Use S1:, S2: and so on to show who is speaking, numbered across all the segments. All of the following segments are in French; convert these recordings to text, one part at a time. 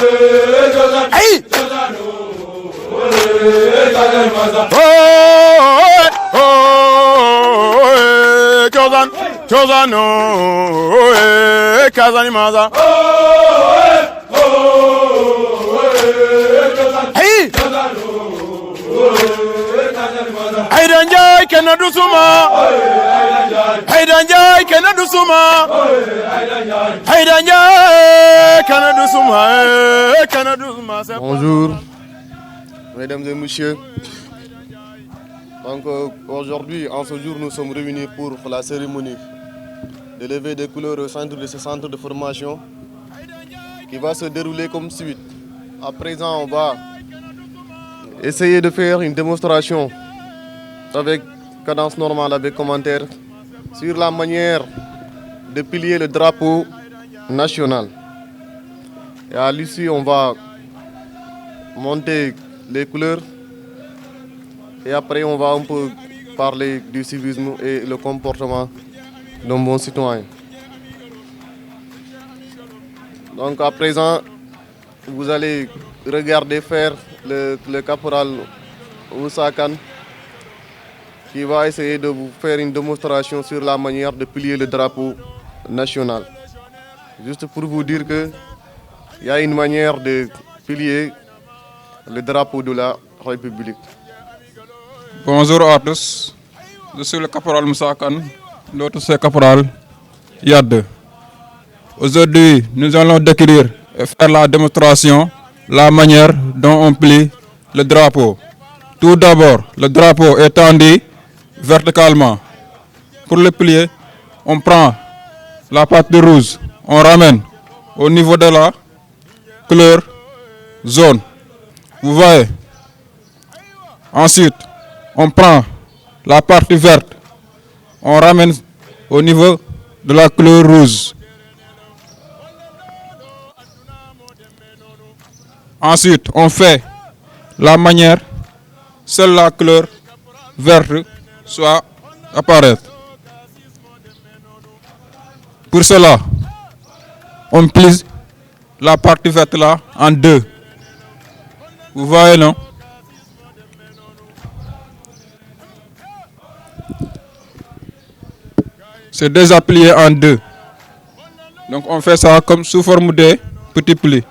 S1: Hey! Kazani maza. Hey! Aidanjai kenadu suma. Aidanjai kenadu suma. Aidanjai kenadu suma. Kenadu suma.
S2: Bonjour, mesdames et messieurs. Donc aujourd'hui, en ce jour, nous sommes réunis pour la cérémonie de levée des couleurs au centre de ce centre de formation qui va se dérouler comme suite. À présent, on va essayer de faire une démonstration avec cadence normale, avec commentaires sur la manière de plier le drapeau national. Et à l'issue, on va monter les couleurs et après on va un peu parler du civisme et le comportement d'un bon citoyen. Donc à présent, vous allez regarder faire le caporal Moussa Kane qui va essayer de vous faire une démonstration sur la manière de plier le drapeau national. Juste pour vous dire qu'il y a une manière de plier le drapeau de la République.
S3: Bonjour à tous, je suis le caporal Moussa Kane, l'autre c'est caporal Yad. Aujourd'hui, nous allons décrire et faire la démonstration, la manière dont on plie le drapeau. Tout d'abord, le drapeau est tendu verticalement. Pour le plier, on prend la partie rouge, on ramène au niveau de la couleur jaune. Vous voyez. Ensuite, on prend la partie verte, on ramène au niveau de la couleur rouge. Ensuite, on fait la manière, seule la couleur verte soit apparaître. Pour cela, on plie la partie verte là en deux. Vous voyez, non? C'est déjà plié en deux. Donc on fait ça comme sous forme de petits plis.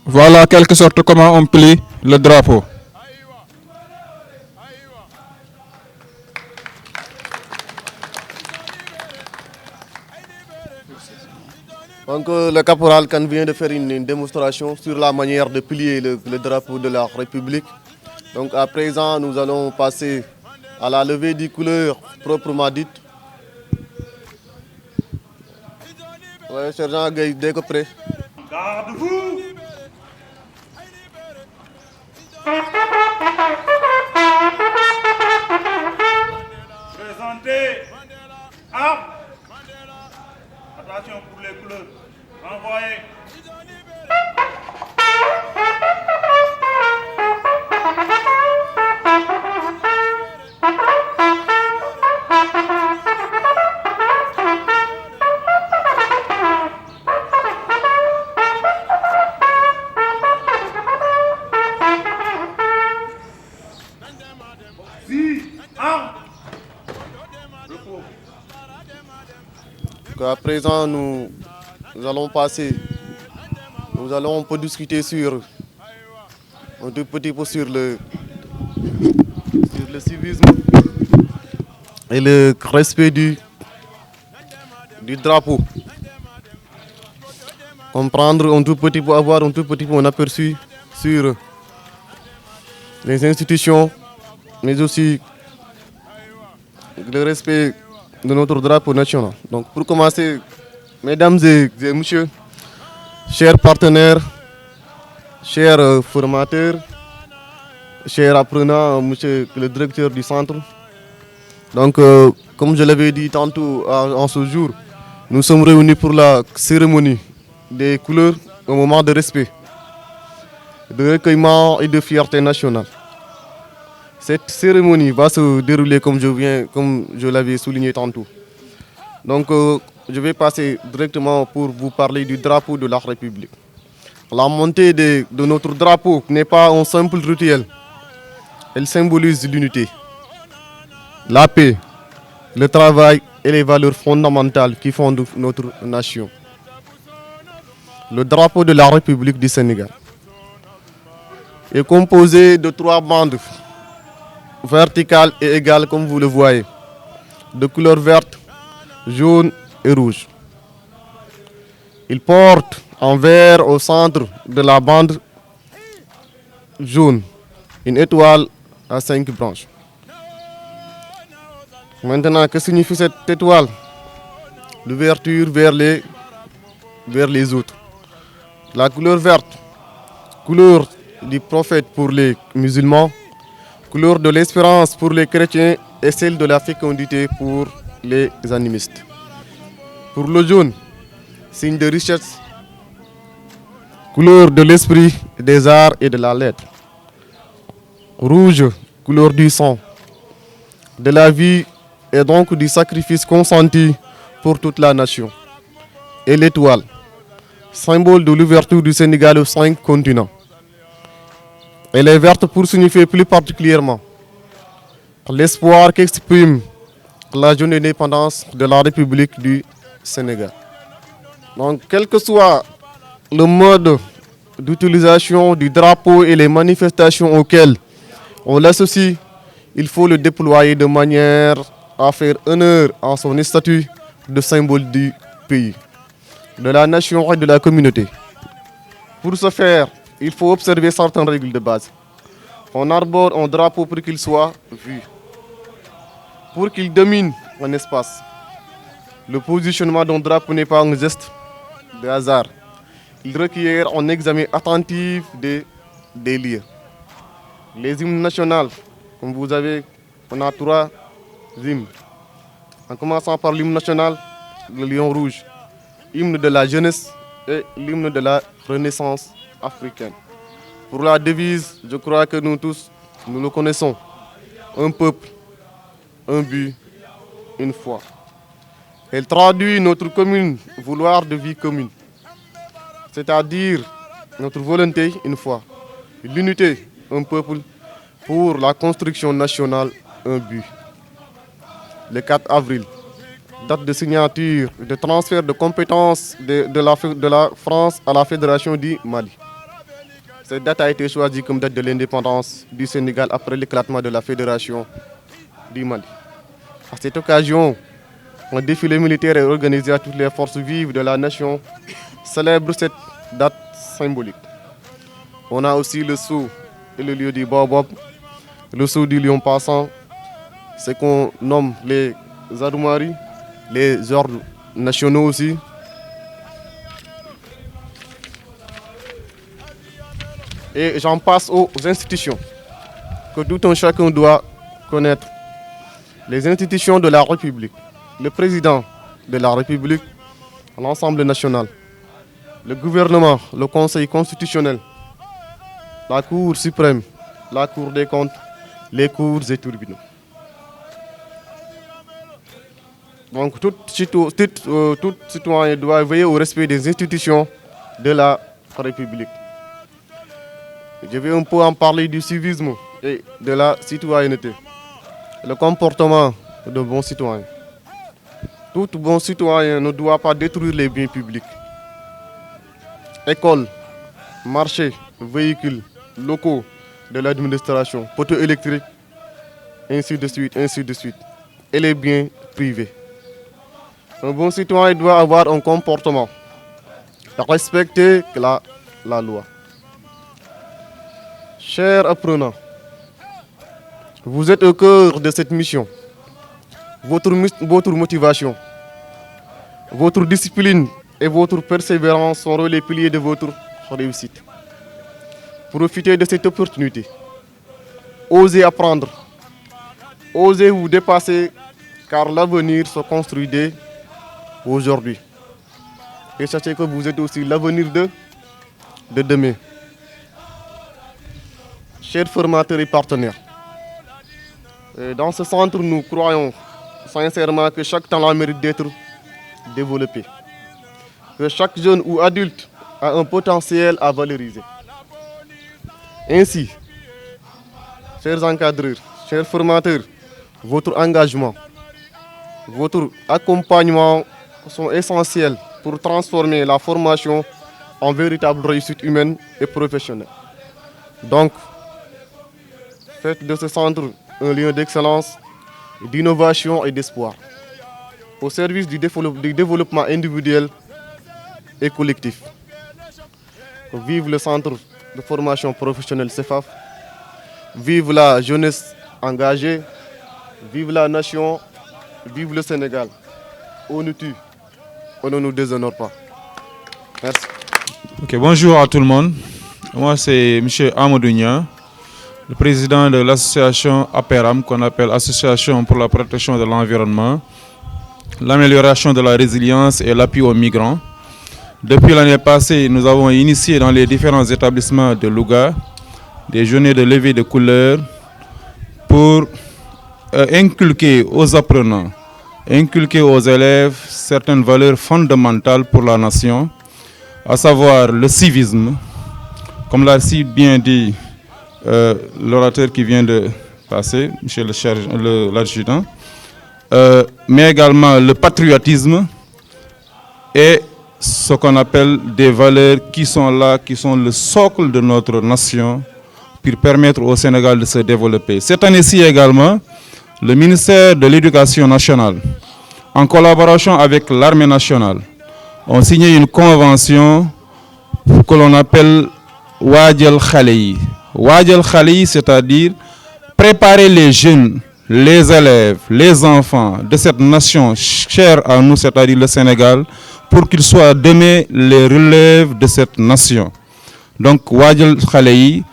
S3: Voilà quelque sorte comment on plie le drapeau.
S2: Donc le caporal Kane vient de faire une démonstration sur la manière de plier le drapeau de la République. Donc à présent, nous allons passer à la levée des couleurs proprement dite. Oui, sergent Gueye, dès que prêt.
S4: Garde-vous! Présentez armes. Attention pour les couleurs. Envoyez.
S2: À présent, nous allons passer, nous allons un peu discuter sur un tout petit peu sur le civisme et le respect du drapeau. Comprendre un tout petit peu, avoir un tout petit peu un aperçu sur les institutions, mais aussi le respect de notre drapeau national. Donc pour commencer, mesdames et messieurs, chers partenaires, chers formateurs, chers apprenants, monsieur le directeur du centre. Donc comme je l'avais dit tantôt en ce jour, nous sommes réunis pour la cérémonie des couleurs au moment de respect, de recueillement et de fierté nationale. Cette cérémonie va se dérouler comme je l'avais souligné tantôt. Donc, je vais passer directement pour vous parler du drapeau de la République. La montée de notre drapeau n'est pas un simple rituel. Elle symbolise l'unité, la paix, le travail et les valeurs fondamentales qui fondent notre nation. Le drapeau de la République du Sénégal est composé de 3 bandes verticales et égales, comme vous le voyez, de couleur verte, jaune et rouge. Il porte en vert au centre de la bande jaune une étoile à 5 branches. Maintenant, que signifie cette étoile? L'ouverture vers les autres. La couleur verte, couleur du prophète pour les musulmans, couleur de l'espérance pour les chrétiens et celle de la fécondité pour les animistes. Pour le jaune, signe de richesse, couleur de l'esprit, des arts et de la lettre. Rouge, couleur du sang, de la vie et donc du sacrifice consenti pour toute la nation. Et l'étoile, symbole de l'ouverture du Sénégal aux 5 continents. Elle est verte pour signifier plus particulièrement l'espoir qu'exprime la jeune indépendance de la République du Sénégal. Donc, quel que soit le mode d'utilisation du drapeau et les manifestations auxquelles on l'associe, il faut le déployer de manière à faire honneur à son statut de symbole du pays, de la nation et de la communauté. Pour ce faire, il faut observer certaines règles de base. On arbore un drapeau pour qu'il soit vu, pour qu'il domine un espace. Le positionnement d'un drapeau n'est pas un geste de hasard. Il requiert un examen attentif des lieux. Les hymnes nationaux, comme vous avez, on a 3 hymnes. En commençant par l'hymne national, le lion rouge, hymne de la jeunesse et l'hymne de la renaissance africaine. Pour la devise, je crois que nous tous, nous le connaissons. Un peuple, un but, une foi. Elle traduit notre commune vouloir de vie commune, c'est-à-dire notre volonté, une foi. L'unité, un peuple, pour la construction nationale, un but. Le 4 avril, date de signature de transfert de compétences de la France à la Fédération du Mali. Cette date a été choisie comme date de l'indépendance du Sénégal après l'éclatement de la Fédération du Mali. À cette occasion, un défilé militaire est organisé à toutes les forces vives de la nation célèbre cette date symbolique. On a aussi le sceau et le lieu du baobab, le sceau du lion passant, ce qu'on nomme les armoiries, les ordres nationaux aussi. Et j'en passe aux institutions que tout un chacun doit connaître. Les institutions de la République, le président de la République, l'Assemblée nationale, le gouvernement, le Conseil constitutionnel, la Cour suprême, la Cour des comptes, les cours et tribunaux. Donc tout citoyen doit veiller au respect des institutions de la République. Je vais un peu en parler du civisme et de la citoyenneté. Le comportement de bons citoyens. Tout bon citoyen ne doit pas détruire les biens publics. Écoles, marchés, véhicules, locaux de l'administration, poteaux électriques, ainsi de suite, ainsi de suite. Et les biens privés. Un bon citoyen doit avoir un comportement, respecter la loi. Chers apprenants, vous êtes au cœur de cette mission. Votre motivation, votre discipline et votre persévérance seront les piliers de votre réussite. Profitez de cette opportunité. Osez apprendre. Osez vous dépasser car l'avenir se construit dès aujourd'hui. Et sachez que vous êtes aussi l'avenir de demain. Chers formateurs et partenaires, Et dans ce centre, nous croyons sincèrement que chaque talent mérite d'être développé. Que chaque jeune ou adulte a un potentiel à valoriser. Ainsi, chers encadreurs, chers formateurs, votre engagement, votre accompagnement sont essentiels pour transformer la formation en véritable réussite humaine et professionnelle. Donc, faites de ce centre un lieu d'excellence, d'innovation et d'espoir, au service du développement individuel et collectif. Vive le centre de formation professionnelle CEFAF, vive la jeunesse engagée, vive la nation, vive le Sénégal. On nous tue, on ne nous déshonore pas. Merci.
S5: Ok, bonjour à tout le monde. Moi, c'est M. Amadou Nia, le président de l'association APERAM, qu'on appelle Association pour la protection de l'environnement, l'amélioration de la résilience et l'appui aux migrants. Depuis l'année passée, nous avons initié dans les différents établissements de Louga des journées de levée de couleurs pour inculquer aux apprenants, inculquer aux élèves certaines valeurs fondamentales pour la nation, à savoir le civisme, comme l'a si bien dit l'orateur qui vient de passer, monsieur l'adjudant, mais également le patriotisme et ce qu'on appelle des valeurs qui sont là, qui sont le socle de notre nation pour permettre au Sénégal de se développer. Cette année-ci également, le ministère de l'Éducation nationale, en collaboration avec l'armée nationale, ont signé une convention que l'on appelle Wadjel Khaleyi. Wadjel Khaleyi, c'est-à-dire préparer les jeunes, les élèves, les enfants de cette nation chère à nous, c'est-à-dire le Sénégal, pour qu'ils soient demain les relèves de cette nation. Donc Wadjel Khaleyi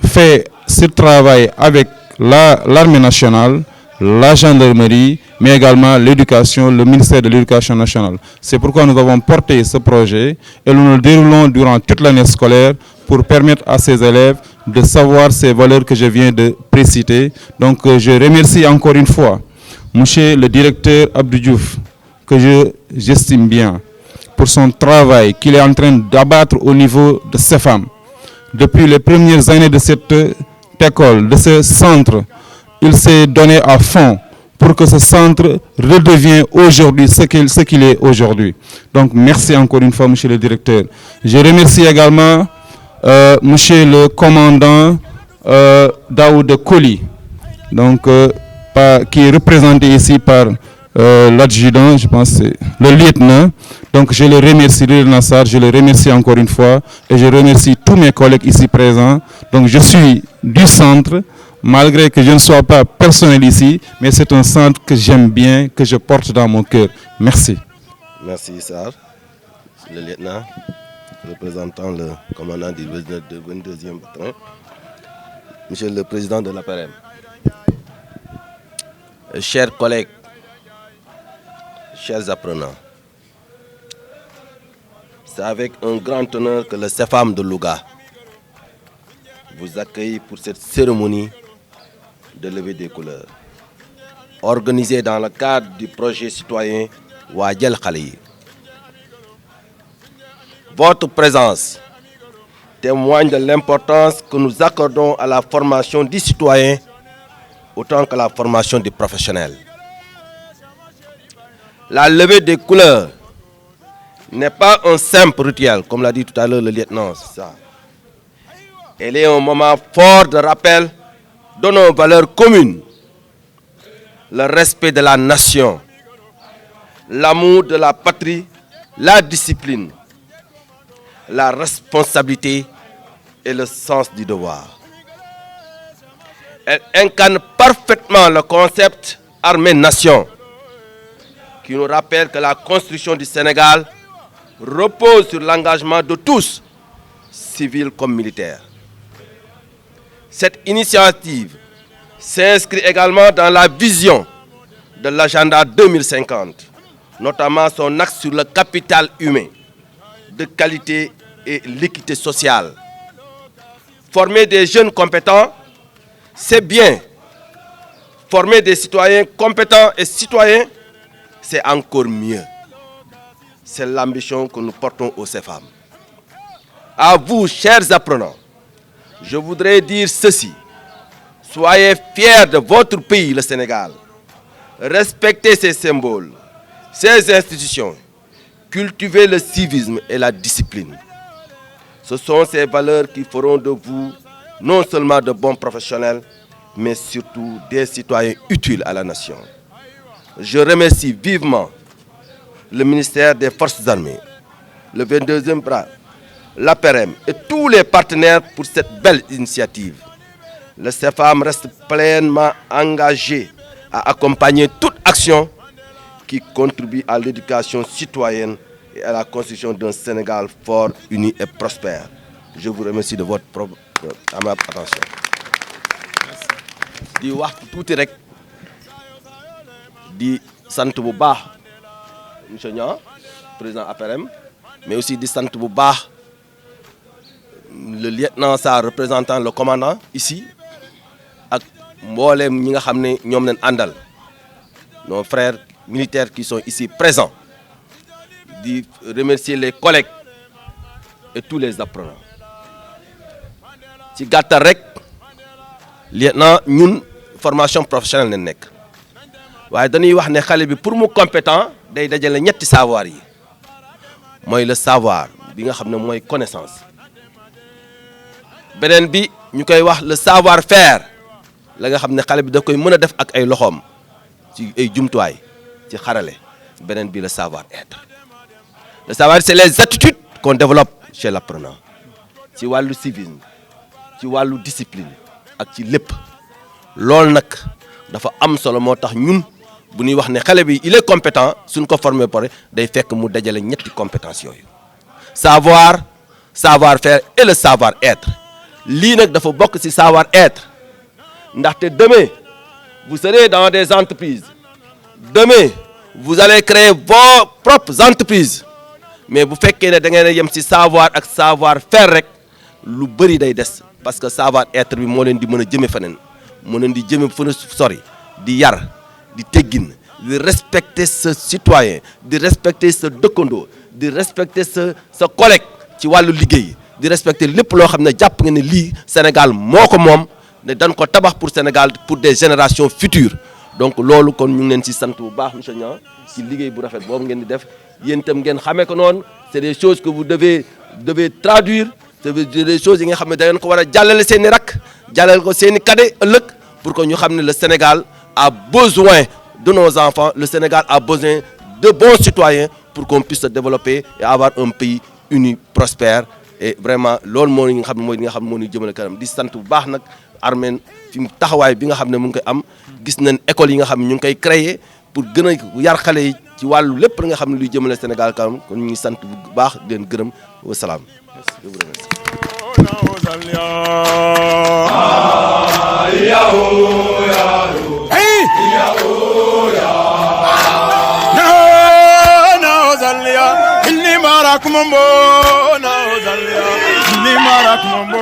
S5: fait ce travail avec l'armée nationale, la gendarmerie, mais également l'éducation, le ministère de l'Éducation nationale. C'est pourquoi nous avons porté ce projet et nous le déroulons durant toute l'année scolaire pour permettre à ces élèves de savoir ces valeurs que je viens de préciter. Donc je remercie encore une fois monsieur le directeur Abdou Diouf, que j'estime bien, pour son travail qu'il est en train d'abattre au niveau de ces femmes. Depuis les premières années de cette école, de ce centre, il s'est donné à fond pour que ce centre redevienne aujourd'hui ce qu'il est aujourd'hui. Donc merci encore une fois, monsieur le directeur. Je remercie également monsieur le commandant Daoud Koli, donc, qui est représenté ici par l'adjudant, je pense c'est le lieutenant. Donc je le remercie, le Nassar, je le remercie encore une fois et je remercie tous mes collègues ici présents. Donc je suis du centre, malgré que je ne sois pas personnel ici, mais c'est un centre que j'aime bien, que je porte dans mon cœur. Merci.
S6: Merci Issar, le lieutenant, représentant le commandant du 22e bataillon, monsieur le président de l'APERAM. Chers collègues, chers apprenants, c'est avec un grand honneur que le CEFAM de Louga vous accueille pour cette cérémonie de levée des couleurs, organisée dans le cadre du projet citoyen Wadjel Khaleyi. Votre présence témoigne de l'importance que nous accordons à la formation du citoyen autant que la formation des professionnels. La levée des couleurs n'est pas un simple rituel, comme l'a dit tout à l'heure le lieutenant. Ça. Elle est un moment fort de rappel de nos valeurs communes, le respect de la nation, l'amour de la patrie, la discipline, la responsabilité et le sens du devoir. Elle incarne parfaitement le concept armée-nation, qui nous rappelle que la construction du Sénégal repose sur l'engagement de tous, civils comme militaires. Cette initiative s'inscrit également dans la vision de l'agenda 2050, notamment son axe sur le capital humain, de qualité et l'équité sociale. Former des jeunes compétents, c'est bien. former des citoyens compétents et citoyens, c'est encore mieux. C'est l'ambition que nous portons au CFAM. À vous, chers apprenants, je voudrais dire ceci. Soyez fiers de votre pays, le Sénégal. Respectez ses symboles, ses institutions. Cultivez le civisme et la discipline. Ce sont ces valeurs qui feront de vous non seulement de bons professionnels, mais surtout des citoyens utiles à la nation. Je remercie vivement le ministère des Forces armées, le 22e bras, l'APRM et tous les partenaires pour cette belle initiative. Le CFAM reste pleinement engagé à accompagner toute action qui contribue à l'éducation citoyenne et à la construction d'un Sénégal fort, uni et prospère. Je vous remercie de votre attention. di wax tuuti rek di sant bu baax monsieur Niang président APRM mais aussi di sant bu baax le lieutenant Sarr représentant le commandant ici ak mbooleem ñi nga xam ne ñoom leen àndal nos frères militaires qui sont ici présents di remercier les collègues et tous les apprenants ci gàttal rek lieutenant ñun formation professionnelle ne nekk waaye dañuy wax ne xale bi pour mu compétent day dajale ñetti savoir yi mooy le savoir bi nga xam ne mooy connaissance beneen bi ñu koy wax le savoir faire la nga xam ne xale bi da koy mën a def ak ay loxoom ci ay jumtuwaay ci xarale beneen bi le savoir être le savoir c'est les attitudes qu'on développe chez l'apprenant ci wàllu civisme ci wàllu discipline ak ci lépp loolu nag dafa am solo moo tax ñun bu ñuy wax ne xale bi il est compétent suñ ko formé pare day fekk mu dajale ñetti compétence yooyu savoir savoir faire et le savoir être lii nag dafa bokk ci savoir être ndaxte demain vous serez dans des entreprises demain vous allez créer vos propres entreprises mais bu fekkee ne da ngeen a yem ci savoir ak savoir faire rek lu bëri day des parce que savoir être bi moo leen di mën a jëme feneen moo leen di jëme fën a sori di yar di teggin di respecter sa citoyen di respecter sa dëkkandoo di respecter sa collègue ci wàllu liggéey di respecter lépp loo xam ne jàpp nga ne lii Sénégal moo ko moom ne dañ ko tabax pour Sénégal pour des générations futures donc loolu kon ñu ngi leen ci sant bu baax monsieur Niang ci liggéey bu rafet boobu ngeen di def yéen itam ngeen xamee ko noonu c'est des choses que vous devez traduire c'est des choses yi nga xam ne da ngeen ko war a jàllale seen i rak jàllale ko seen i cadet ëllëg pour que ñu xam ne le Sénégal a besoin de nos enfants le Sénégal a besoin de bons citoyens pour qu'on puisse se développer et avoir un pays uni prospère et vraiment loolu moo nga xam ne mooy li nga xam ne moo ñu jëmale kanam di sant bu baax nag armée fi mu taxawaay bi nga xam ne mu ngi koy am gis nañ école yi nga xam ne ñu ngi koy créer pour gën a yar xale yi ci wàllu lépp li nga xam ne luy jëmale Sénégal kanam kon ñu ngi sant bu baax di leen gërëm wa salaam.
S1: Inni marak mambo